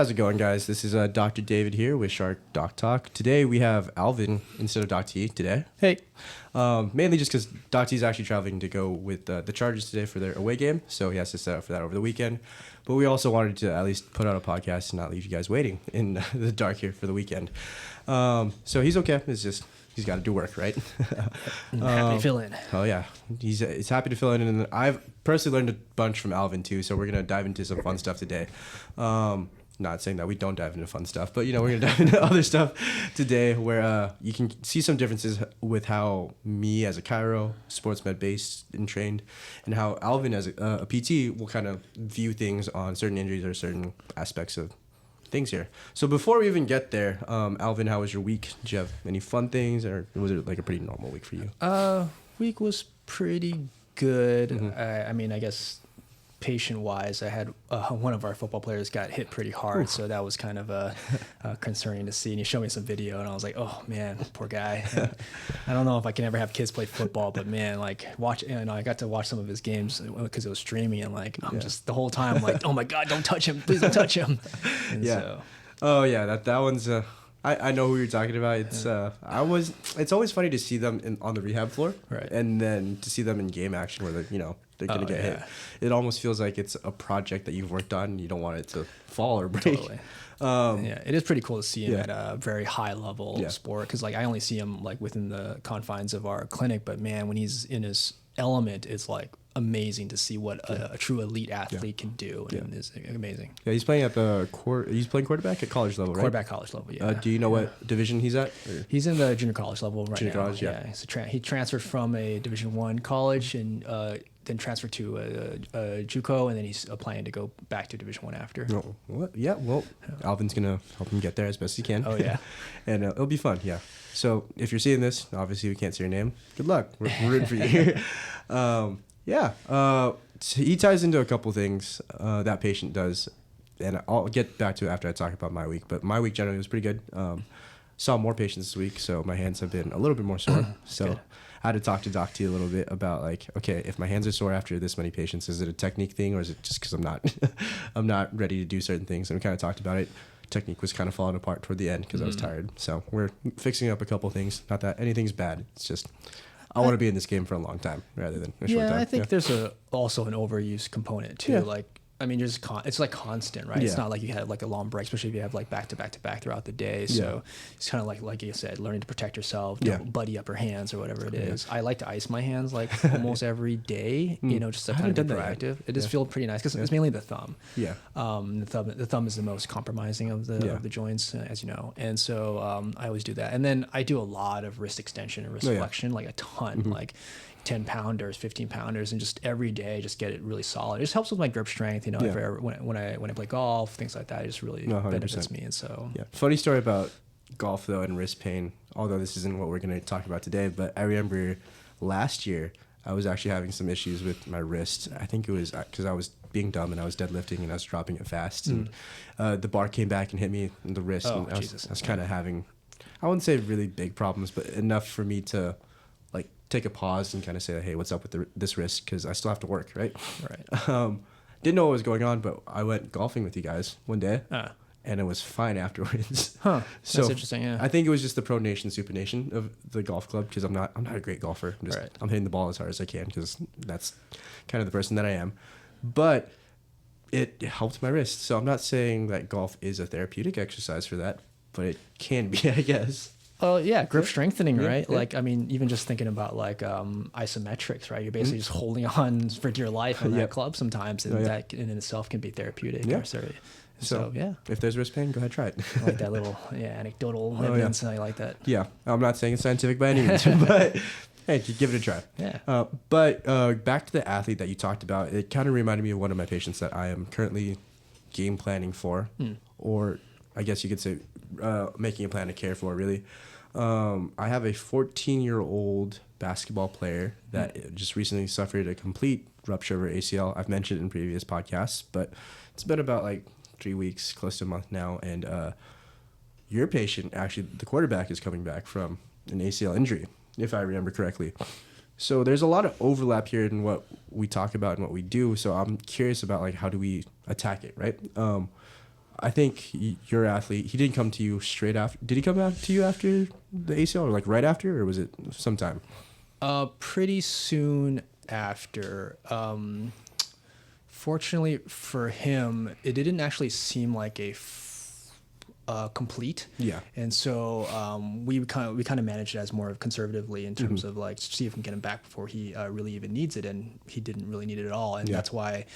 how's it going, guys? This is Dr. David here with SHARC Doc Talk. Today we have Alvin instead of Doc T today. Hey. Mainly just because Doc T is actually traveling to go with the Chargers today for their away game, so he has to set up for that over the weekend. But we also wanted to at least put out a podcast and not leave you guys waiting in the dark here for the weekend. So he's okay. It's just he's got to do work, right? Happy to fill in. Oh yeah, he's happy to fill in, and I've personally learned a bunch from Alvin too. So we're gonna dive into some fun stuff today. Not saying that we don't dive into fun stuff, but we're gonna dive into other stuff today where you can see some differences with how me as a chiro, sports med based and trained, and how Alvin as a PT will kind of view things on certain injuries or certain aspects of things here. So before we even get there, Alvin, how was your week? Did you have any fun things, or was it like a pretty normal week for you? Week was pretty good. Mm-hmm. I mean, I guess patient-wise, I had one of our football players got hit pretty hard, so that was kind of concerning to see. And he showed me some video, and I was like, "Oh man, poor guy." I don't know if I can ever have kids play football, but man, like I got to watch some of his games because it was streaming, and like I'm just the whole time like, "Oh my God, don't touch him! Please don't touch him!" And yeah. Oh yeah, that one's. I know who you're talking about. It's it's always funny to see them on the rehab floor, right? And then to see them in game action where they're gonna get hit. It almost feels like it's a project that you've worked on and you don't want it to fall or break. Totally. It is pretty cool to see him at a very high level sport, because like I only see him like within the confines of our clinic, but man, when he's in his element, it's like amazing to see what a true elite athlete can do, and it's amazing. Yeah, he's playing at he's playing quarterback at college level, right? Quarterback college level, yeah. Do you know what division he's at? Or? He's in the junior college level right junior now. College, yeah. He transferred from a Division I college and then transferred to a JUCO, and then he's planning to go back to Division I after. Oh, what? Yeah, well, Alvin's gonna help him get there as best he can. Oh yeah, and it'll be fun. Yeah. So if you're seeing this, obviously we can't see your name. Good luck. We're rooting for you. He ties into a couple things that patient does, and I'll get back to it after I talk about my week. But my week generally was pretty good. Saw more patients this week, so my hands have been a little bit more sore. So good. I had to talk to Doc T a little bit about like, okay, if my hands are sore after this many patients, is it a technique thing, or is it just because I'm not ready to do certain things? And we kind of talked about it. Technique was kind of falling apart toward the end because I was tired. So we're fixing up a couple things. Not that anything's bad. It's just I want to be in this game for a long time rather than a short time. I think there's also an overuse component too. Yeah. Like, I mean, it's like constant, right? Yeah. It's not like you had like a long break, especially if you have like back to back throughout the day. So it's kind of like you said, learning to protect yourself, don't buddy up your hands or whatever it is. I like to ice my hands like almost every day, just to kind of be proactive. It does feel pretty nice because it's mainly the thumb. Yeah. The thumb is the most compromising of the joints, as you know. And so I always do that. And then I do a lot of wrist extension and wrist flexion, like a ton, like 10 pounders, 15 pounders, and just every day, just get it really solid. It just helps with my grip strength, when I play golf, things like that. It just really benefits me. And so, funny story about golf though and wrist pain. Although this isn't what we're going to talk about today, but I remember last year I was actually having some issues with my wrist. I think it was because I was being dumb and I was deadlifting and I was dropping it fast, and the bar came back and hit me in the wrist. Oh, and I was kind of having, I wouldn't say really big problems, but enough for me to like take a pause and kind of say, hey, what's up with this wrist? Because I still have to work, right? Right. Didn't know what was going on, but I went golfing with you guys one day, and it was fine afterwards. Huh. So that's interesting. Yeah. I think it was just the pronation supination of the golf club, because I'm not a great golfer. I'm hitting the ball as hard as I can because that's kind of the person that I am. But it helped my wrist. So I'm not saying that golf is a therapeutic exercise for that, but it can be, I guess. Oh yeah, grip strengthening, right? Yeah. Like, I mean, even just thinking about like isometrics, right? You're basically just holding on for dear life on that club sometimes, and that in itself can be therapeutic. Yeah. So if there's wrist pain, go ahead, try it. I like that little anecdotal evidence. I like that. Yeah, I'm not saying it's scientific by any means, but hey, give it a try. Yeah. But back to the athlete that you talked about, it kind of reminded me of one of my patients that I am currently game planning for, or I guess you could say making a plan to care for, really. I have a 14-year-old basketball player that just recently suffered a complete rupture of her ACL. I've mentioned it in previous podcasts, but it's been about like 3 weeks, close to a month now. And your patient, actually, the quarterback, is coming back from an ACL injury, if I remember correctly. So there's a lot of overlap here in what we talk about and what we do. So I'm curious about like how do we attack it, right? I think your athlete, he didn't come to you straight after. Did he come back to you after the ACL, or like right after, or was it sometime? Pretty soon after. Fortunately for him, it didn't actually seem like complete. Yeah. And so we kind of managed it as more of conservatively in terms of like see if we can get him back before he really even needs it, and he didn't really need it at all. And that's why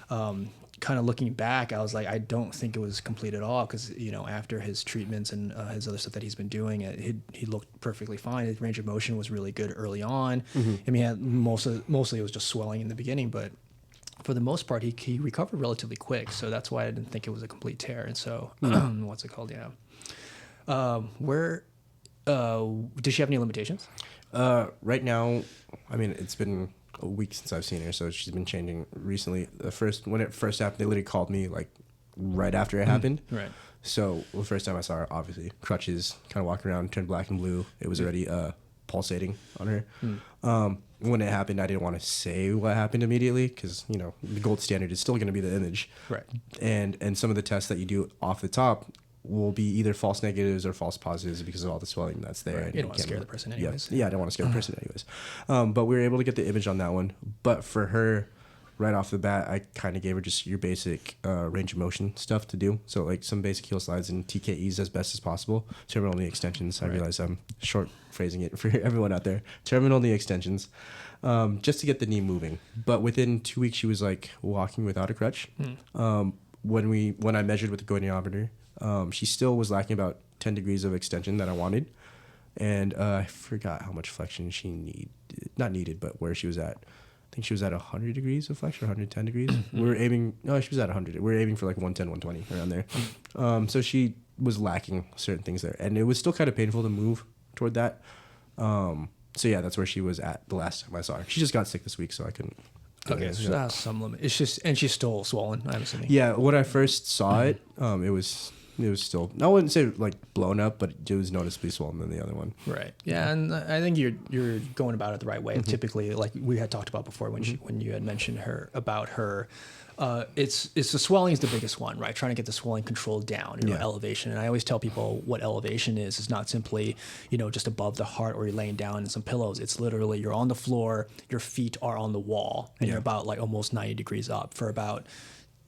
kind of looking back, I was like, I don't think it was complete at all, because after his treatments and his other stuff that he's been doing, he looked perfectly fine. His range of motion was really good early on. I mean, mostly it was just swelling in the beginning, but for the most part, he recovered relatively quick. So that's why I didn't think it was a complete tear. And so, what's it called? Yeah. Does she have any limitations? Right now, I mean, it's been a week since I've seen her, so she's been changing recently. When it first happened, they literally called me like right after it happened. Right. So the first time I saw her, obviously crutches, kind of walking around, turned black and blue. It was already pulsating on her. When it happened, I didn't want to say what happened immediately, because the gold standard is still going to be the image. Right. And some of the tests that you do off the top will be either false negatives or false positives because of all the swelling that's there. Right. And you don't want to scare the person anyways. Yeah, I don't want to scare the person anyways. But we were able to get the image on that one. But for her, right off the bat, I kind of gave her just your basic range of motion stuff to do. So like some basic heel slides and TKEs as best as possible. Terminal knee extensions. I realize I'm short phrasing it for everyone out there. Terminal knee extensions, just to get the knee moving. But within 2 weeks, she was like walking without a crutch. When I measured with the goniometer, she still was lacking about 10 degrees of extension that I wanted. And I forgot how much flexion she not needed, but where she was at. I think she was at 100 degrees of flexion, 110 degrees. She was at 100. We were aiming for like 110, 120, around there. So she was lacking certain things there. And it was still kind of painful to move toward that. So yeah, that's where she was at the last time I saw her. She just got sick this week, so I couldn't. Okay, so that's some limit. It's just, and she's still swollen, I'm assuming. Yeah, when I first saw it, it was still, I wouldn't say like blown up, but it was noticeably swollen than the other one. Right. Yeah, and I think you're going about it the right way. Typically, like we had talked about before when you had mentioned about her. It's the swelling is the biggest one, right? Trying to get the swelling controlled down, elevation. And I always tell people what elevation is. It's not simply, just above the heart or you're laying down in some pillows. It's literally you're on the floor, your feet are on the wall, and you're about like almost 90 degrees up for about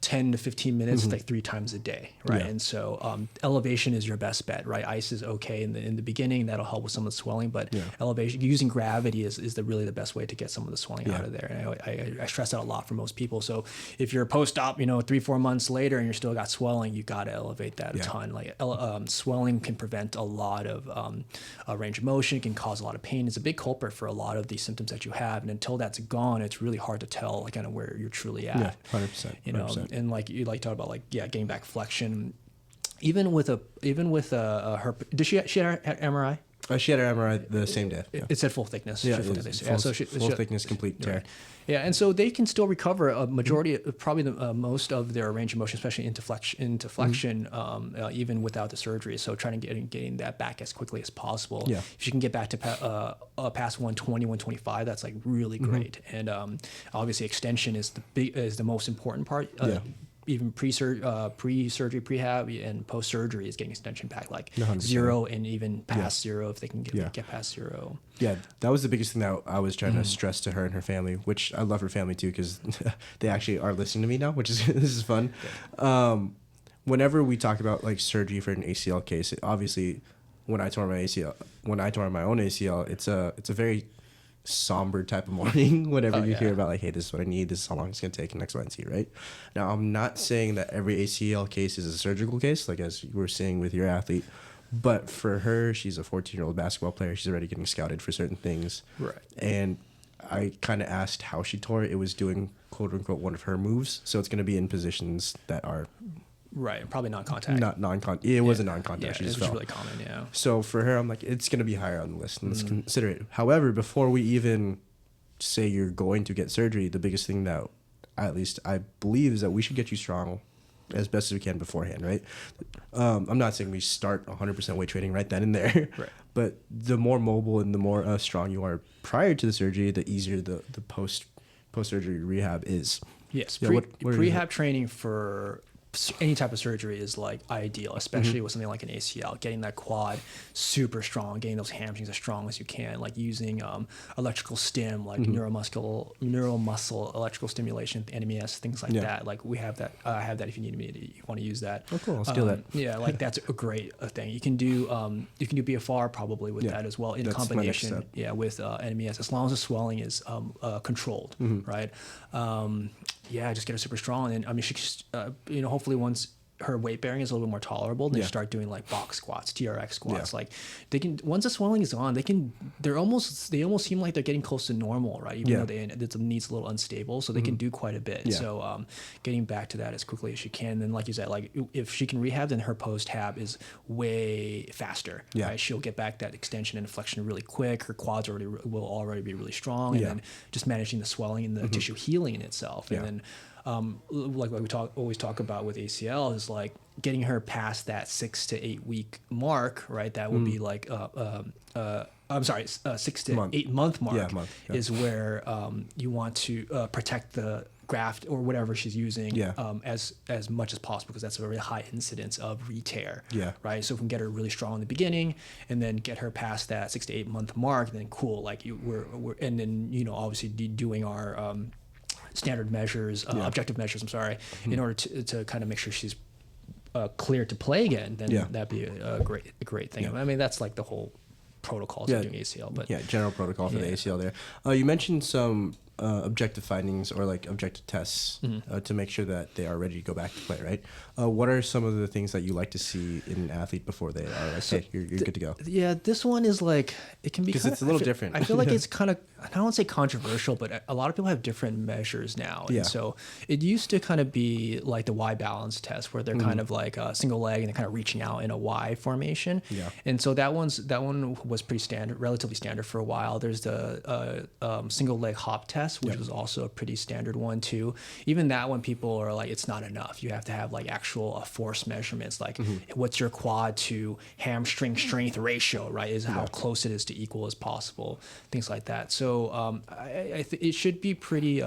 10 to 15 minutes, like 3 times a day, right? Yeah. And so elevation is your best bet, right? Ice is okay in the beginning. That'll help with some of the swelling, but elevation, using gravity is really the best way to get some of the swelling out of there. And I stress that a lot for most people. So if you're post-op, 3-4 months later and you're still got swelling, you got to elevate that a ton. Like swelling can prevent a lot of range of motion, can cause a lot of pain. It's a big culprit for a lot of these symptoms that you have. And until that's gone, it's really hard to tell kind of where you're truly at. Yeah, 100%. 100%. And like you talk about getting back flexion, even with her, did she had her MRI? She had her MRI the same day. Yeah. It said full thickness. Yeah, full thickness, complete tear. Right. Yeah, and so they can still recover a majority, probably most of their range of motion, especially into flexion, even without the surgery. So trying to getting that back as quickly as possible. Yeah. If you can get back to past 120, 125, that's like really great. And obviously extension is the most important part. Even pre-surgery, prehab, and post-surgery is getting extension back, like 100%. 0 and even past 0 if they can get past 0. Yeah, that was the biggest thing that I was trying to stress to her and her family, which I love her family too, because they actually are listening to me now, which is this is fun. Whenever we talk about like surgery for an ACL case, obviously when I tore my own ACL, it's a very somber type of morning whenever you hear about like, hey, this is what I need, this is how long it's going to take, and X, Y, and Z, right? Now, I'm not saying that every ACL case is a surgical case, like as you were saying with your athlete, but for her, she's a 14-year-old basketball player. She's already getting scouted for certain things. Right. And I kind of asked how she tore it. It was doing, quote unquote, one of her moves. So it's going to be in positions that are... Right, probably non-contact. Not non-contact. It wasn't non-contact. Yeah, she just it was fell. really common, yeah. So for her, I'm like, it's going to be higher on the list, and let's consider it. However, before we even say you're going to get surgery, the biggest thing that, at least I believe, is that we should get you strong as best as we can beforehand, right? I'm not saying we start 100% weight training right then and there, right. But the more mobile and the more strong you are prior to the surgery, the easier the post-surgery rehab is. Yes, prehab training for any type of surgery is like ideal, especially with something like an ACL. Getting that quad super strong, getting those hamstrings as strong as you can, like using electrical stim, like neural muscle electrical stimulation, NMES, things like that. Like we have that. I have that if you need me to, you want to use that. Oh, cool. I'll steal that. Yeah, like that's a great thing. You can do BFR probably with that as well in That's combination. Yeah, with NMES, as long as the swelling is controlled, right? Just get her super strong, and I mean she just hopefully once her weight bearing is a little bit more tolerable, then you start doing like box squats, TRX squats. Like they can, once the swelling is gone, they almost seem like they're getting close to normal, right? Even though the knee's a little unstable, so they can do quite a bit. So getting back to that as quickly as she can. Then like you said, like if she can rehab, then her post-hab is way faster. Right? She'll get back that extension and flexion really quick. Her quads will already be really strong, and then just managing the swelling and the tissue healing in itself. And then like we always talk about with ACL is like getting her past that 6 to 8 week mark, right? That would be like 6 to 8 month mark is where you want to protect the graft or whatever she's using as much as possible, because that's a very high incidence of re-tear. Right. So if we can get her really strong in the beginning and then get her past that 6 to 8 month mark, then cool. Like we're and then obviously doing our standard measures, objective measures, in order to kind of make sure she's clear to play again, then that'd be a great thing. I mean, that's like the whole protocol of doing ACL. But general protocol for the ACL there. You mentioned some objective findings or like objective tests to make sure that they are ready to go back to play, right? What are some of the things that you like to see in an athlete before they are like, hey, you're good to go? Yeah, this one is like, it can be because it's a little different. I feel like it's kind of, I don't want to say controversial, but a lot of people have different measures now. And so it used to kind of be like the Y balance test, where they're kind of like a single leg and they're kind of reaching out in a Y formation. And so that one was pretty standard, relatively standard for a while. There's the single leg hop test, which was also a pretty standard one too. Even that one, people are like, it's not enough. You have to have like actual force measurements, like what's your quad to hamstring strength ratio, right? Is how close it is to equal as possible, things like that. So it should be pretty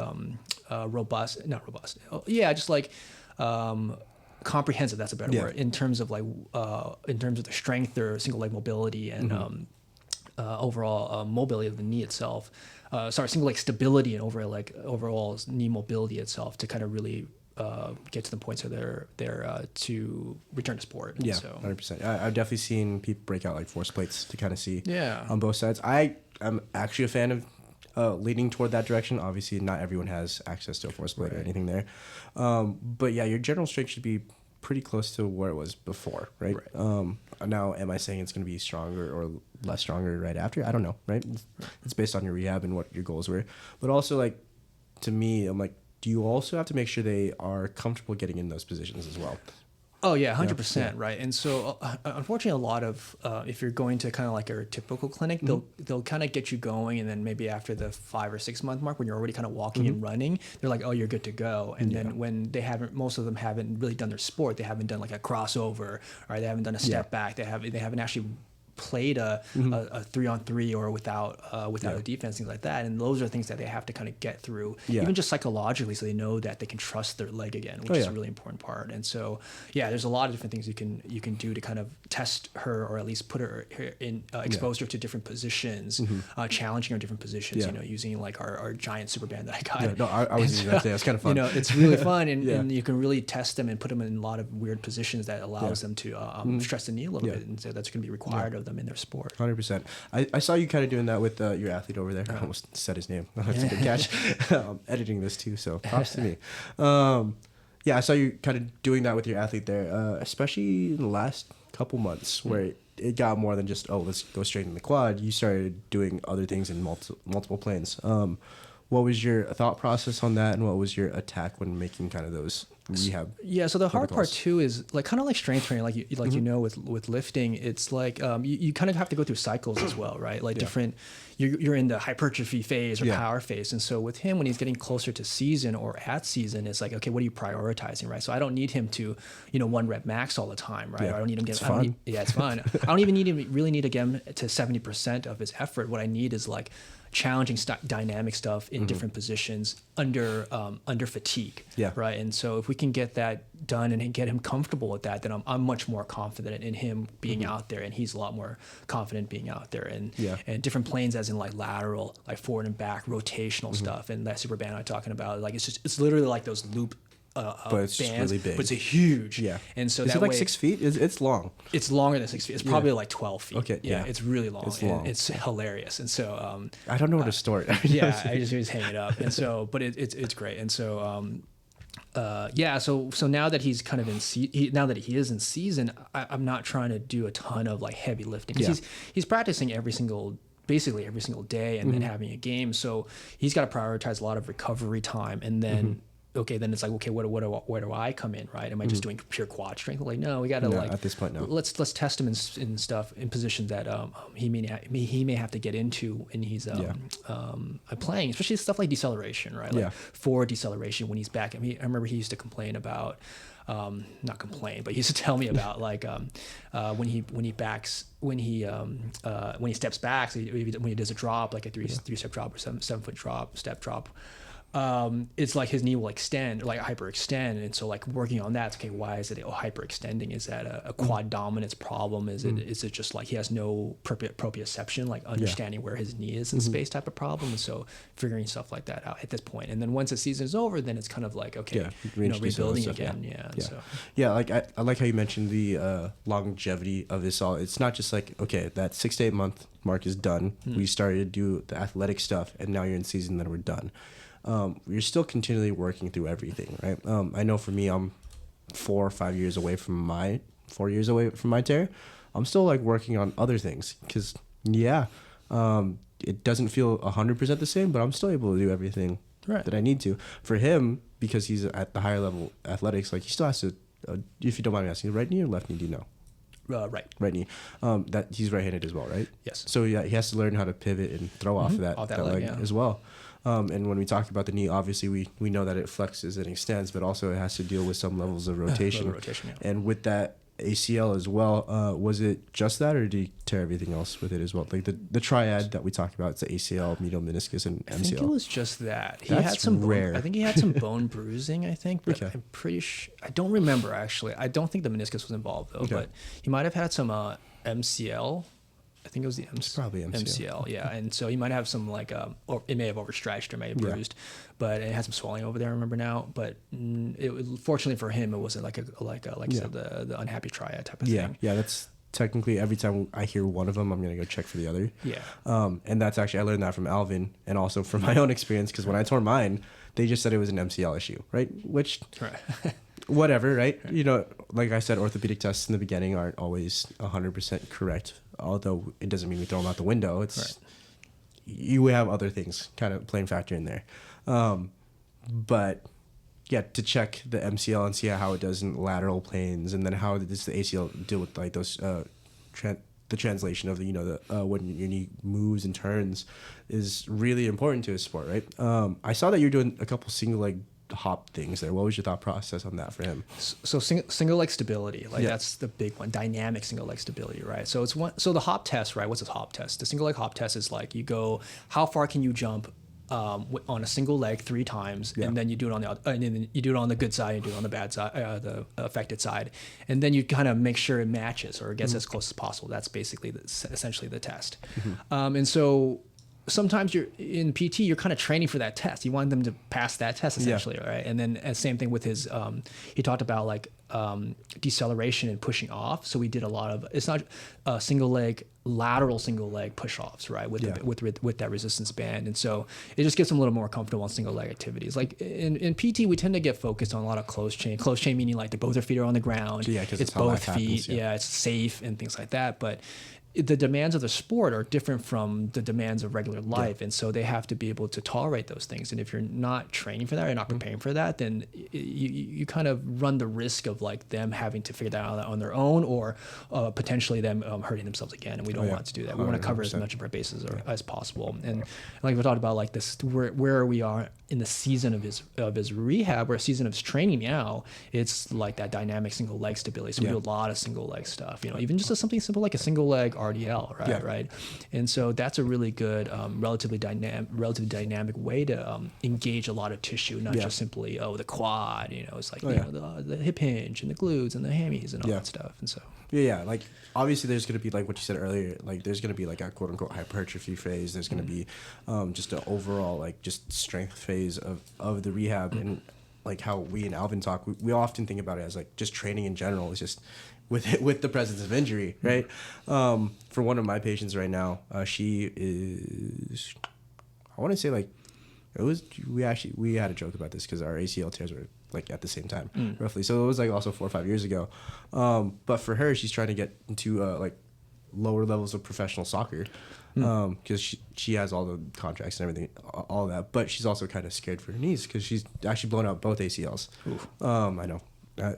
robust, not robust. Just like comprehensive. That's a better word, in terms of like in terms of the strength or single leg mobility and overall mobility of the knee itself. Single leg stability and overall knee mobility itself, to kind of really get to the point so they're to return to sport. Yeah, so 100%. I've definitely seen people break out like force plates to kind of see on both sides. I'm actually a fan of leaning toward that direction. Obviously, not everyone has access to a force plate or anything there. But yeah, your general strength should be pretty close to where it was before, right? Now, am I saying it's going to be stronger or less stronger right after? I don't know, right? It's based on your rehab and what your goals were. But also, like, to me, I'm like, do you also have to make sure they are comfortable getting in those positions as well? Oh yeah, 100%, right. And so, unfortunately, a lot of if you're going to kind of like a typical clinic, they'll kind of get you going, and then maybe after the 5 or 6 month mark, when you're already kind of walking and running, they're like, oh, you're good to go. And then when most of them haven't really done their sport, they haven't done like a crossover, or they haven't done a step back, they haven't actually played a 3-on-3 or without a defense, things like that. And those are things that they have to kind of get through, even just psychologically, so they know that they can trust their leg again, which is a really important part. And so, there's a lot of different things you can do to kind of test her, or at least put her in, expose her to different positions, challenging her in different positions, using like our giant super band that I got. I was using that today. It's kind of fun. It's really fun, and you can really test them and put them in a lot of weird positions that allows them to stress the knee a little bit, and so that's going to be required of them in their sport. 100%. I saw you kind of doing that with your athlete over there. I almost said his name. That's a good catch. Editing this too, so props to me. I saw you kind of doing that with your athlete there, especially in the last couple months, where it got more than just, let's go straight in the quad. You started doing other things in multiple planes. What was your thought process on that, and what was your attack when making kind of those rehab? So the hard part too is like kind of like strength training, with lifting. It's like you kind of have to go through cycles as well, right? Like different. You're in the hypertrophy phase or power phase, and so with him, when he's getting closer to season or at season, it's like, okay, what are you prioritizing, right? So I don't need him to 1 rep max all the time, right? I don't need him to get. It's fun. I don't even really need to get him to 70% of his effort. What I need is like challenging dynamic stuff in different positions under fatigue. Yeah. Right. And so if we can get that done and get him comfortable with that, then I'm much more confident in him being out there, and he's a lot more confident being out there. And different planes, as in like lateral, like forward and back, rotational stuff, and that super band I'm talking about, like it's literally like those loop. But it's bands, really big. but it's a huge. Yeah. And so is that it like way, 6 feet? It's long. It's longer than 6 feet. It's probably like 12 feet. Okay. Yeah. It's really long. It's long. And it's hilarious. And so I don't know where to store it. yeah, I just hang it up. And so, but it's great. And so so now that he's kind of now that he is in season, I'm not trying to do a ton of like heavy lifting. He's practicing basically every single day, and then having a game. So he's got to prioritize a lot of recovery time, and then. Okay, then it's like, okay, where do I come in, right? Am I just doing pure quad strength? Like, no, we got to at this point, no. Let's test him in stuff in positions that he may have to get into, and he's playing, especially stuff like deceleration, right? Like forward deceleration when he's back. I mean, I remember he used to complain about, not complain, but he used to tell me about like when he steps back, so when he does a drop, like a three-step drop or 7-foot drop, step drop. It's like his knee will extend, like hyperextend, and so like working on that. Okay, why is it hyperextending? Is that a quad dominance problem? Is it just like he has no proprioception, like understanding where his knee is in space type of problem? And so figuring stuff like that out at this point. And then once the season is over, then it's kind of like rebuilding again. Like I like how you mentioned the longevity of this all. It's not just like, okay, that 6 to 8 month mark is done. We started to do the athletic stuff, and now you're in season, then we're done. You're still continually working through everything, right? I know for me, I'm 4 or 5 years away from my tear. I'm still like working on other things because it doesn't feel 100% the same, but I'm still able to do everything that I need to. For him, because he's at the higher level athletics, like he still has to, if you don't mind me asking, right knee or left knee, do you know? Right knee. That he's right-handed as well, right? Yes. So he has to learn how to pivot and throw off that leg as well. And when we talk about the knee, obviously we know that it flexes and extends, but also it has to deal with some levels of rotation. And with that ACL as well, was it just that, or did he tear everything else with it as well? Like the triad that we talked about, it's the ACL, medial meniscus, and MCL. I think it was just that. He That's had some rare. I think he had some bone bruising, but I'm pretty sure. I don't remember, actually. I don't think the meniscus was involved, though, but he might have had some MCL. I think it was the probably MCL. Yeah. And so he might have some or it may have overstretched or may have bruised, but it had some swelling over there. I remember now, but fortunately for him, it wasn't like you said, the unhappy triad type of thing. Yeah, that's technically every time I hear one of them, I'm gonna go check for the other. Yeah. And that's actually I learned that from Alvin and also from my own experience, because when I tore mine, they just said it was an MCL issue, right? Which. Whatever, right? You know, like I said, orthopedic tests in the beginning aren't always 100% correct, although it doesn't mean we throw them out the window. It's you have other things kind of playing factor in there. But yeah, to check the MCL and see how it does in lateral planes, and then how does the ACL deal with like those the translation of the when your knee moves and turns is really important to a sport, right? I saw that you're doing a couple single leg hop things there. What was your thought process on that for him? So single leg stability, that's the big one. Dynamic single leg stability, right? So so the hop test, right? What's a hop test? The single leg hop test is like you go, how far can you jump on a single leg 3 times, and then you do it on the good side, and you do it on the bad side, the affected side, and then you kind of make sure it matches or it gets as close as possible. That's basically essentially the test. And so sometimes you're in PT, you're kind of training for that test. You want them to pass that test essentially, right? And then same thing with his, he talked about like deceleration and pushing off. So we did a lot of, it's not lateral single leg push-offs, right? With that resistance band. And so it just gets them a little more comfortable on single leg activities. Like in PT, we tend to get focused on a lot of closed chain meaning like both their feet are on the ground. Yeah, because it's both feet. It's safe and things like that. But the demands of the sport are different from the demands of regular life. And so they have to be able to tolerate those things. And if you're not training for that or not preparing for that, then you kind of run the risk of like them having to figure that out on their own, or potentially them hurting themselves again. And we don't want to do that. We want to cover as much of our bases as possible. And like we talked about, like this, where we are in the season of his rehab, or a season of his training now, it's like that dynamic single leg stability. So we do a lot of single leg stuff, even just something simple like a single leg RDL, right? Yeah. Right. And so that's a really good, relatively dynamic way to engage a lot of tissue, not just simply, the quad, it's like, the hip hinge and the glutes and the hammies and all that stuff. And so. Yeah. Like, obviously there's going to be, like what you said earlier, like there's going to be like a quote unquote hypertrophy phase. There's going to be just an overall, like just strength phase of the rehab. And like how we and Alvin talk, we often think about it as like just training in general. It's just with the presence of injury, right? For one of my patients right now, she is, I want to say like, we had a joke about this because our ACL tears were like at the same time, roughly. So it was like also 4 or 5 years ago. But for her, she's trying to get into like lower levels of professional soccer because she has all the contracts and everything, all that. But she's also kind of scared for her knees because she's actually blown out both ACLs. I know.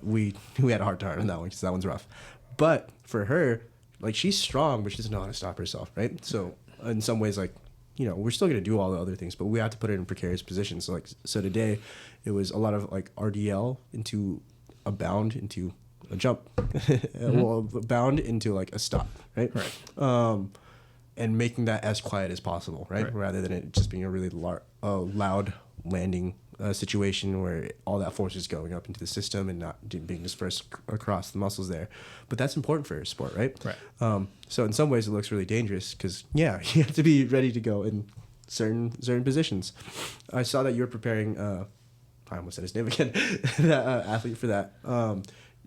We had a hard time on that one because that one's rough. But for her, like she's strong, but she doesn't know how to stop herself, right? So in some ways, like, we're still going to do all the other things, but we have to put it in precarious positions. So today it was a lot of like RDL into a bound into a jump, well, bound into like a stop, right? And making that as quiet as possible, right? Rather than it just being a really loud landing situation where all that force is going up into the system and not being dispersed across the muscles there. But that's important for your sport, right? So in some ways it looks really dangerous because, you have to be ready to go in certain positions. I saw that you were preparing, I almost said his name again, that athlete for that.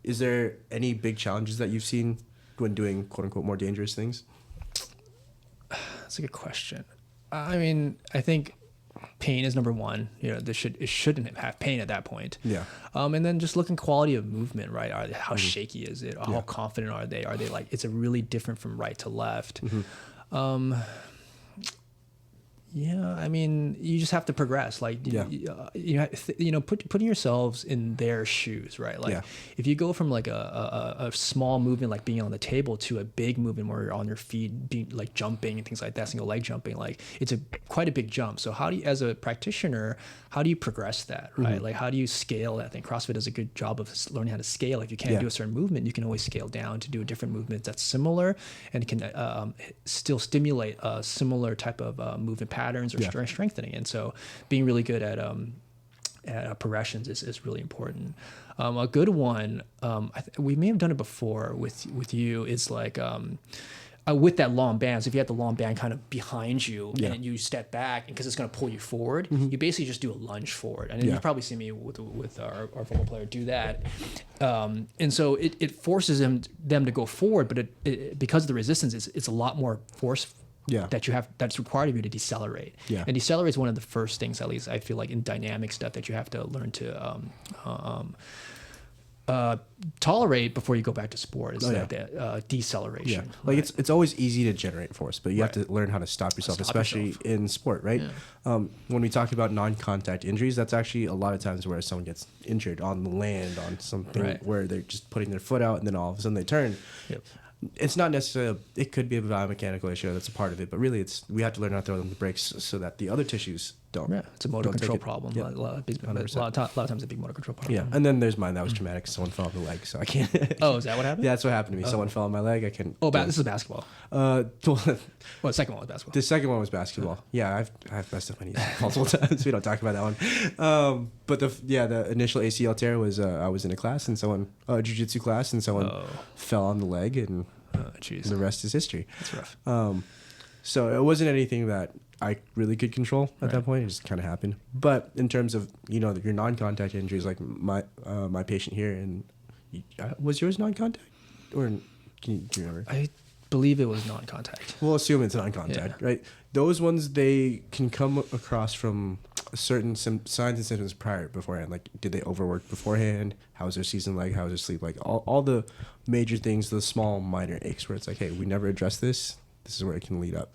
Is there any big challenges that you've seen when doing quote unquote more dangerous things? That's a good question. I mean, I think pain is number one. It shouldn't have pain at that point. And then just looking quality of movement, right? How shaky is it? How confident are they? Are they like, it's a really different from right to left? I mean, you just have to progress. Like, putting yourselves in their shoes, right? Like, if you go from like a small movement, like being on the table, to a big movement where you're on your feet, being like jumping and things like that, single leg jumping, like it's quite a big jump. So how do you, as a practitioner, how do you progress that, right? Like, how do you scale that thing? CrossFit does a good job of learning how to scale. If you can't do a certain movement, you can always scale down to do a different movement that's similar and can still stimulate a similar type of movement patterns or strengthening. And so being really good at progressions is really important. A good one, we may have done it before with you, is like with that long band. So if you have the long band kind of behind you and you step back, because it's going to pull you forward, you basically just do a lunge forward. And you've probably seen me with our football player do that. And so it forces them to go forward, but it because of the resistance, it's a lot more force that's required of you to decelerate. And decelerate is one of the first things, at least I feel like, in dynamic stuff that you have to learn to tolerate before you go back to sport. Is that deceleration. Like it's always easy to generate force, but you have to learn how to stop yourself, especially in sport, right? When we talk about non-contact injuries, that's actually a lot of times where someone gets injured on the land, on something where they're just putting their foot out and then all of a sudden they turn. It's not necessarily, it could be a biomechanical issue that's a part of it, but really we have to learn how to throw them the brakes so that the other tissues don't. It's a motor control problem. A lot of times a big motor control problem. And then there's mine that was traumatic. Someone fell on the leg, so I can't. Oh, is that what happened? Yeah, that's what happened to me. Someone fell on my leg. I can't. Oh, this is basketball. The second one was basketball. The second one was basketball. I've messed up my knees multiple times. We don't talk about that one. But the initial ACL tear was I was in a class and jiu-jitsu class, and someone fell on the leg, and the rest is history. That's rough. So it wasn't anything that I really could control at that point. It just kind of happened. But in terms of your non-contact injuries, like my patient here, and was yours non-contact, or do you remember? I believe it was non-contact. We'll assume it's non-contact, right? Those ones, they can come across from certain signs and symptoms beforehand. Like, did they overwork beforehand? How was their season like? How was their sleep like? All the major things, the small minor aches where it's like, hey, we never addressed this. This is where it can lead up.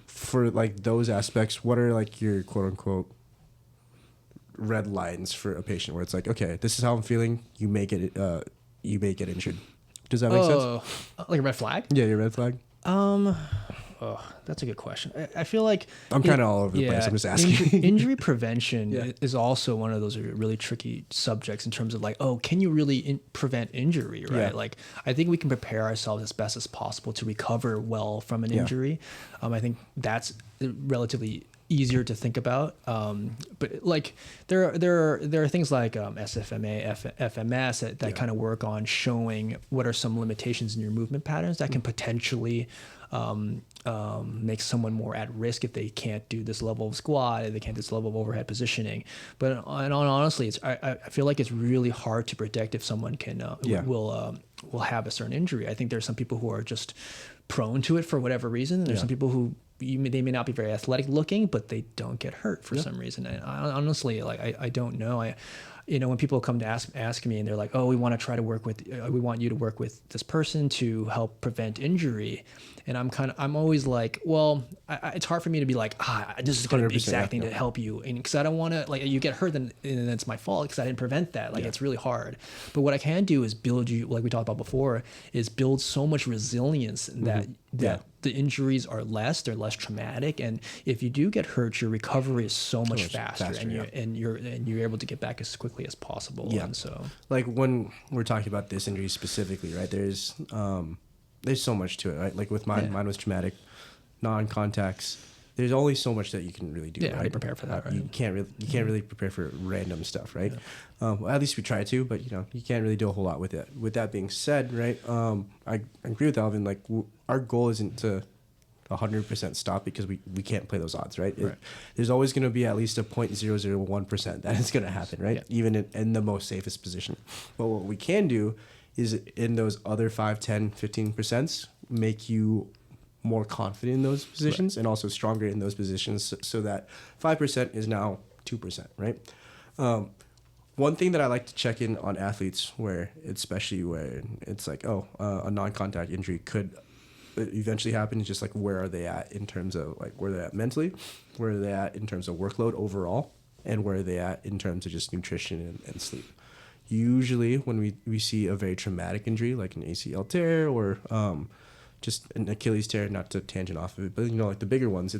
For like those aspects, what are like your quote unquote red lines for a patient where it's like, okay, this is how I'm feeling. You may get injured. Does that make sense? Like a red flag? Yeah, your red flag. Oh, that's a good question. I feel like I'm kind of all over the place. I'm just asking. Injury prevention is also one of those really tricky subjects in terms of like, oh, can you really prevent injury, right? Yeah. Like, I think we can prepare ourselves as best as possible to recover well from an injury. I think that's relatively easier to think about, but like there are things like SFMA, FMS that kind of work on showing what are some limitations in your movement patterns that can potentially make someone more at risk if they can't do this level of squat, if they can't do this level of overhead positioning. But honestly, I feel like it's really hard to predict if someone can will have a certain injury. I think there's some people who are just prone to it for whatever reason. There's some people who they may not be very athletic looking, but they don't get hurt for some reason. And honestly, like I don't know. When people come to ask me and they're like, oh, we want you to work with this person to help prevent injury. And I'm always like, well, it's hard for me to be like, this is going to be the exact thing to help you. And because I don't want to, like, you get hurt, then it's my fault because I didn't prevent that. Like, it's really hard. But what I can do is build you, like we talked about before, is build so much resilience that the injuries are they're less traumatic. And if you do get hurt, your recovery is so much faster and you're able to get back as quickly as possible. Yeah. And so, like when we're talking about this injury specifically, right? There's so much to it, right? Like with mine was traumatic, non-contacts. There's only so much that you can really do. Right? Prepare for that. Right? You can't really prepare for random stuff, right? Yeah. Well, at least we try to, but you can't really do a whole lot with it. With that being said, right? I agree with Alvin. Like our goal isn't to 100% stop because we can't play those odds, right? There's always going to be at least a 0.001% that is going to happen, right? Even in the most safest position. But what we can do is in those other 5, 10, 15% make you more confident in those positions and also stronger in those positions so that 5% is now 2%, right? One thing that I like to check in on athletes especially where it's like, a non-contact injury could eventually happen is just like, where are they at in terms of like where they're at mentally, where are they at in terms of workload overall, and where are they at in terms of just nutrition and sleep. Usually when we see a very traumatic injury like an ACL tear or just an Achilles tear, not to tangent off of it, but like the bigger ones,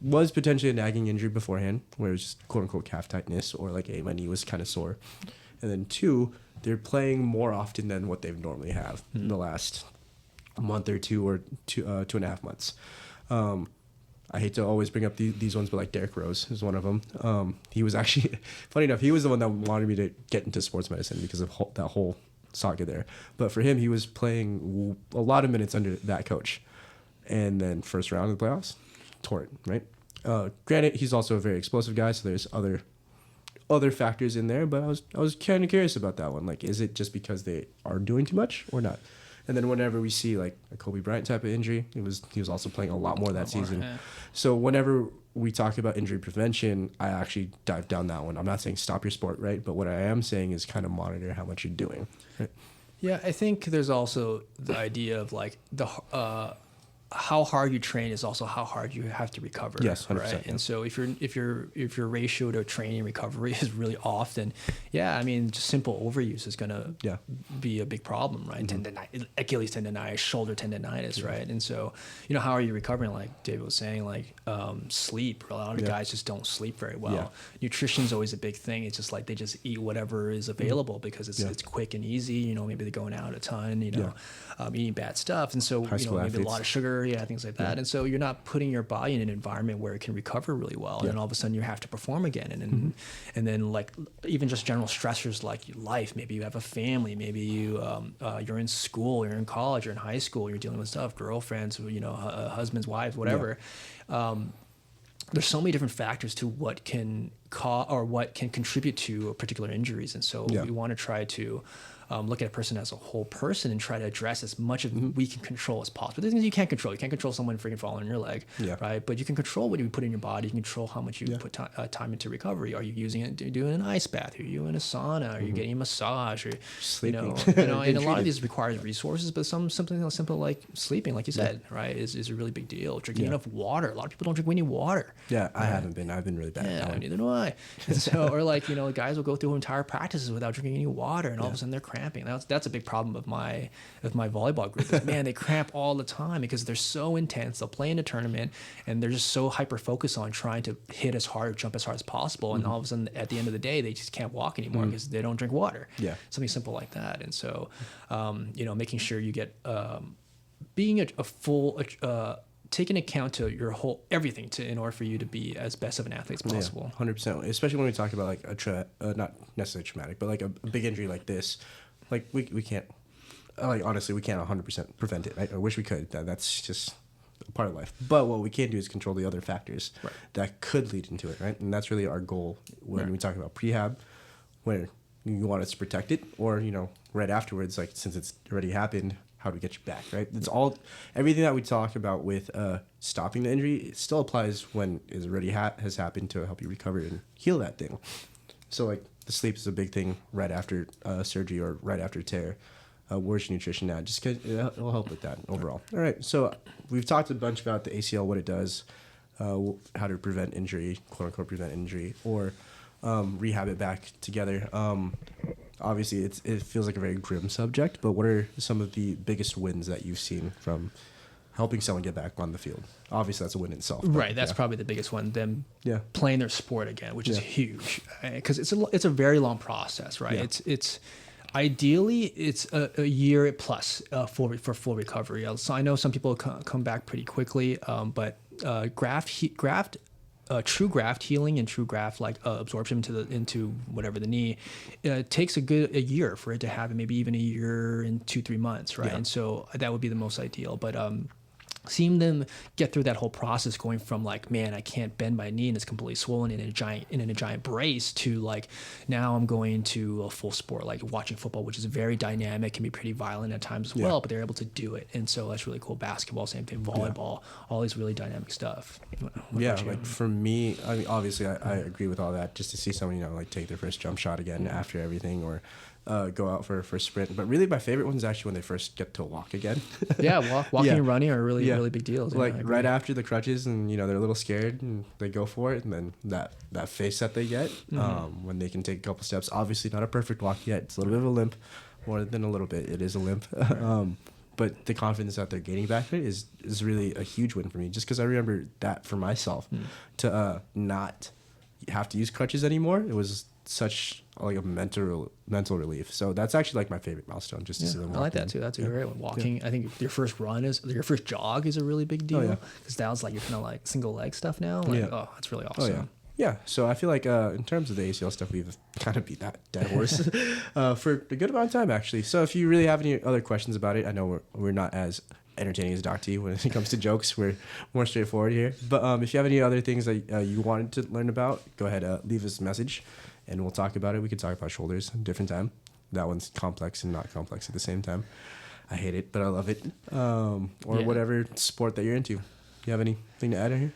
was potentially a nagging injury beforehand where it was just quote unquote calf tightness or like, my knee was kind of sore. And then 2, they're playing more often than what they've normally have in the last month or 2 or 2.5 months. I hate to always bring up these ones, but like Derrick Rose is one of them. He was actually, funny enough, he was the one that wanted me to get into sports medicine because of that whole saga there. But for him, he was playing a lot of minutes under that coach. And then first round of the playoffs, tore it, right? Granted, he's also a very explosive guy, so there's other factors in there, but I was kind of curious about that one. Like, is it just because they are doing too much or not? And then whenever we see like a Kobe Bryant type of injury, he was also playing a lot more that season. Yeah. So whenever we talk about injury prevention, I actually dive down that one. I'm not saying stop your sport, right? But what I am saying is kind of monitor how much you're doing. Right? Yeah, I think there's also the idea of like how hard you train is also how hard you have to recover. Yes, 100%. Right? Yeah. And so if your ratio to training and recovery is really off, then I mean, just simple overuse is gonna be a big problem, right? Mm-hmm. Achilles tendonitis, shoulder tendonitis, right? And so how are you recovering? Like David was saying, like sleep. A lot of guys just don't sleep very well. Yeah. Nutrition is always a big thing. It's just like they just eat whatever is available because it's quick and easy. Maybe they're going out a ton. Eating bad stuff, and so maybe athletes. A lot of sugar. Things like that. And so you're not putting your body in an environment where it can recover really well. And then all of a sudden you have to perform again. And then like even just general stressors like life, maybe you have a family, maybe you're in school, you're in college, you're in high school, you're dealing with stuff, girlfriends, husbands, wives, whatever. There's so many different factors to what can cause or what can contribute to particular injuries. And so we want to try to look at a person as a whole person and try to address as much of we can control as possible. There's things you can't control. You can't control someone freaking falling on your leg, right? But you can control what you put in your body. You can control how much you put time into recovery. Are you using it? Are you doing an ice bath? Are you in a sauna? Are you getting a massage? Or sleeping? And a lot of these requires resources, but something simple like sleeping, like you said, right, is a really big deal. Drinking enough water. A lot of people don't drink any water. Yeah, I haven't been. I've been really bad. Yeah, neither do I. And so, or like guys will go through entire practices without drinking any water, and all of a sudden they're cramping cramping. That's a big problem of my volleyball group. Is, man, they cramp all the time because they're so intense. They'll play in a tournament and they're just so hyper focused on trying to hit as hard, jump as hard as possible, and all of a sudden at the end of the day they just can't walk anymore because they don't drink water. Yeah, something simple like that. And so, making sure you get being a full. Take into account to your whole everything in order for you to be as best of an athlete as possible. 100%. Especially when we talk about like not necessarily traumatic, but like a big injury like this, like we can't, like honestly, we can't 100% prevent it. I wish we could. That's just a part of life. But what we can do is control the other factors that could lead into it, right? And that's really our goal when we talk about prehab, where you want us to protect it, or right afterwards, like since it's already happened, how to get you back, right? It's all, everything that we talk about with stopping the injury, it still applies when it already has happened to help you recover and heal that thing. So like the sleep is a big thing right after surgery or right after tear. Where's your nutrition at? Just because it'll help with that overall. All right, so we've talked a bunch about the ACL, what it does, how to prevent injury, quote unquote prevent injury, or rehab it back together. Obviously, it feels like a very grim subject, but what are some of the biggest wins that you've seen from helping someone get back on the field? Obviously, that's a win in itself. Right, that's probably the biggest one. Them playing their sport again, which is huge, because it's a very long process, right? Yeah. It's ideally it's a year plus for full recovery. So I know some people come back pretty quickly, but true graft healing and true graft absorption into whatever the knee takes a year for it to happen, maybe even a year and 2-3 months, right? And so that would be the most ideal. But seeing them get through that whole process, going from like, man, I can't bend my knee and it's completely swollen in a giant brace, to like, now I'm going to a full sport, like watching football, which is very dynamic, can be pretty violent at times as well, but they're able to do it. And so that's really cool. Basketball, same thing, volleyball, all these really dynamic stuff. Like for me, I mean, obviously I agree with all that, just to see someone, like take their first jump shot again after everything, or go out for a sprint. But really my favorite one is actually when they first get to walk again. Walking and running are really big deals. Like right after the crutches, and they're a little scared and they go for it, and then that face that they get when they can take a couple steps. Obviously not a perfect walk yet. It's a little bit of a limp, more than a little bit. It is a limp. But the confidence that they're gaining back there is really a huge win for me, just because I remember that for myself to not have to use crutches anymore. It was such like a mental relief. So that's actually like my favorite milestone, just to see them walk. I like that too. That's a great one. Walking, I think your first jog is a really big deal, because now it's like you're kind of like single leg stuff now. Oh, that's really awesome. So I feel like in terms of the ACL stuff, we've kind of beat that dead horse for a good amount of time, actually. So if you really have any other questions about it, I know we're not as entertaining as Doc T when it comes to jokes. We're more straightforward here. But if you have any other things that you wanted to learn about, go ahead, leave us a message, and we'll talk about it. We could talk about shoulders a different time. That one's complex and not complex at the same time. I hate it, but I love it. Whatever sport that you're into. You have anything to add in here?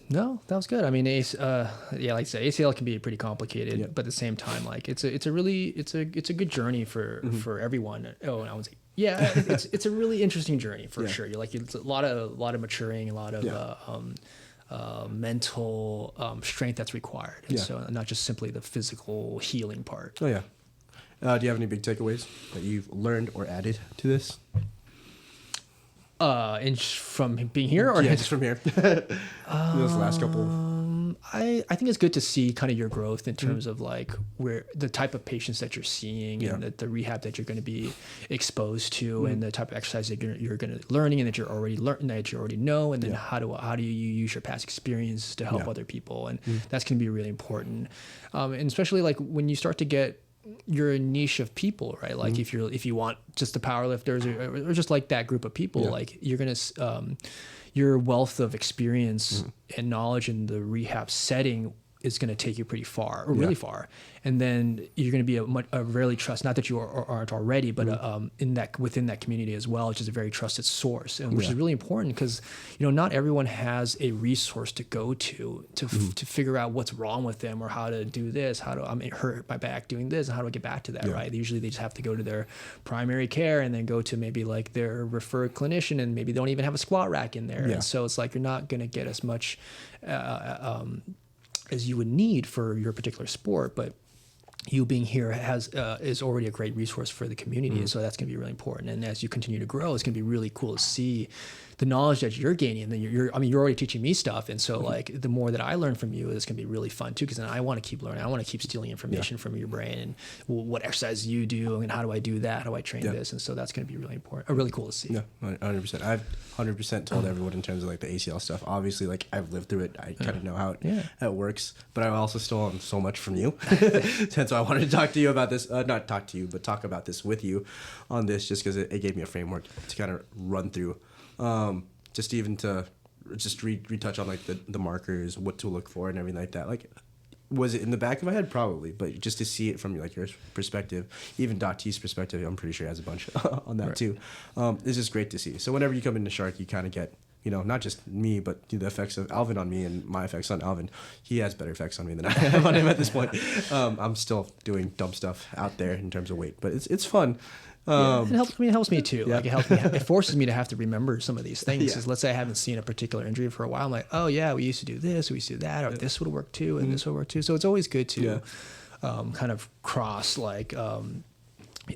No, that was good. I mean, like I said, ACL can be pretty complicated, but at the same time, like it's a good journey for everyone. Oh, and I would say, it's a really interesting journey for sure. You're like, it's a lot of maturing, a lot of mental strength that's required, and so not just simply the physical healing part. Do you have any big takeaways that you've learned or added to this? From being here, or just from here? Those last couple. I think it's good to see kind of your growth in terms of like where the type of patients that you're seeing, and the rehab that you're going to be exposed to, and the type of exercise that you're going to learning, and that you're already learning, that you already know, and then how do you use your past experience to help other people, and that's going to be really important, and especially like when you start to get your niche of people, right? Like if you want just the powerlifters or just like that group of people, like you're gonna your wealth of experience and knowledge in the rehab setting is going to take you pretty far, or really far, and then you're going to be a really not that you aren't already, but within that community as well, which is a very trusted source, and which is really important, because not everyone has a resource to go to figure out what's wrong with them, or how to do this, I'm hurt my back doing this, and how do I get back to that, right? Usually they just have to go to their primary care, and then go to maybe like their referred clinician, and maybe they don't even have a squat rack in there, and so it's like you're not going to get as much as you would need for your particular sport. But you being here is already a great resource for the community. And so that's going to be really important. And as you continue to grow, it's going to be really cool to see the knowledge that you're gaining. And then you're already teaching me stuff. And so like the more that I learn from you, it's going to be really fun too. Cause then I want to keep learning. I want to keep stealing information from your brain and what exercises you do and how do I do that? How do I train this? And so that's going to be really important, really cool to see. Yeah, 100%. I've 100% told everyone in terms of like the ACL stuff. Obviously, like I've lived through it. I kind of know how it works, but I've also stolen so much from you. And so I wanted to talk to you about this, not talk to you, but talk about this with you on this, just because it gave me a framework to kind of run through. Just even to just retouch on like the markers, what to look for and everything like that. Like, was it in the back of my head? Probably, but just to see it from like your perspective, even T's perspective, I'm pretty sure he has a bunch on that too. It's just great to see. So whenever you come into SHARC, you kind of get, you know, not just me, but the effects of Alvin on me and my effects on Alvin. He has better effects on me than I have on him at this point. I'm still doing dumb stuff out there in terms of weight, but it's fun. It helps me too. Like it forces me to have to remember some of these things. Because let's say I haven't seen a particular injury for a while. I'm like, oh yeah, we used to do this, we used to do that, or this would work too, and this would work too. So it's always good to kind of cross like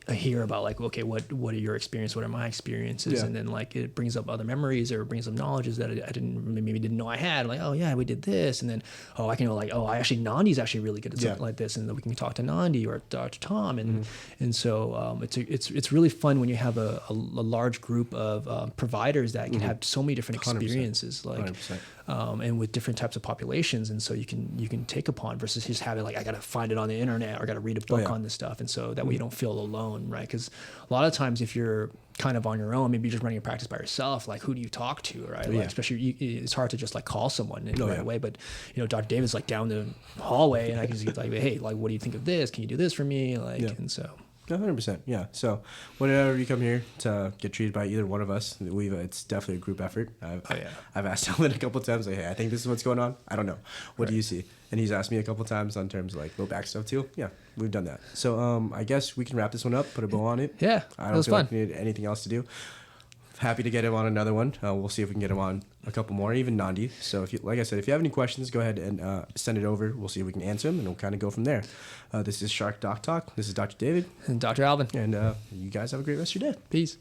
hear about like, okay, what are your experiences? What are my experiences? And then like it brings up other memories or brings up knowledges that I didn't know I had. Like, oh yeah, we did this, and then I can go like, oh, Nandi's actually really good at something like this, and then we can talk to Nandi or Dr. Tom, and so it's really fun when you have a large group of providers that can have so many different experiences, 100%. Like. 100%. And with different types of populations, and so you can take upon versus just having like I gotta find it on the internet or I gotta read a book on this stuff, and so that way you don't feel alone, right? Because a lot of times if you're kind of on your own, maybe you're just running a practice by yourself, like who do you talk to, right? Like, especially it's hard to just like call someone right away, but you know Dr. David's like down the hallway, and I can just get like, hey, like what do you think of this? Can you do this for me? Like, and so. 100%, yeah. So whenever you come here to get treated by either one of us, it's definitely a group effort. I've asked Alvin a couple of times, like, hey, I think this is what's going on. I don't know. What do you see? And he's asked me a couple of times on terms of like low back stuff too. Yeah, we've done that. So I guess we can wrap this one up, put a bow on it. Yeah, I don't feel like we need anything else to do. Happy to get him on another one. We'll see if we can get him on a couple more, even Nandi. So if you, like I said, if you have any questions, go ahead and send it over. We'll see if we can answer them, and we'll kind of go from there. This is SHARC Doc Talk. This is Dr. David. And Dr. Alvin. And you guys have a great rest of your day. Peace.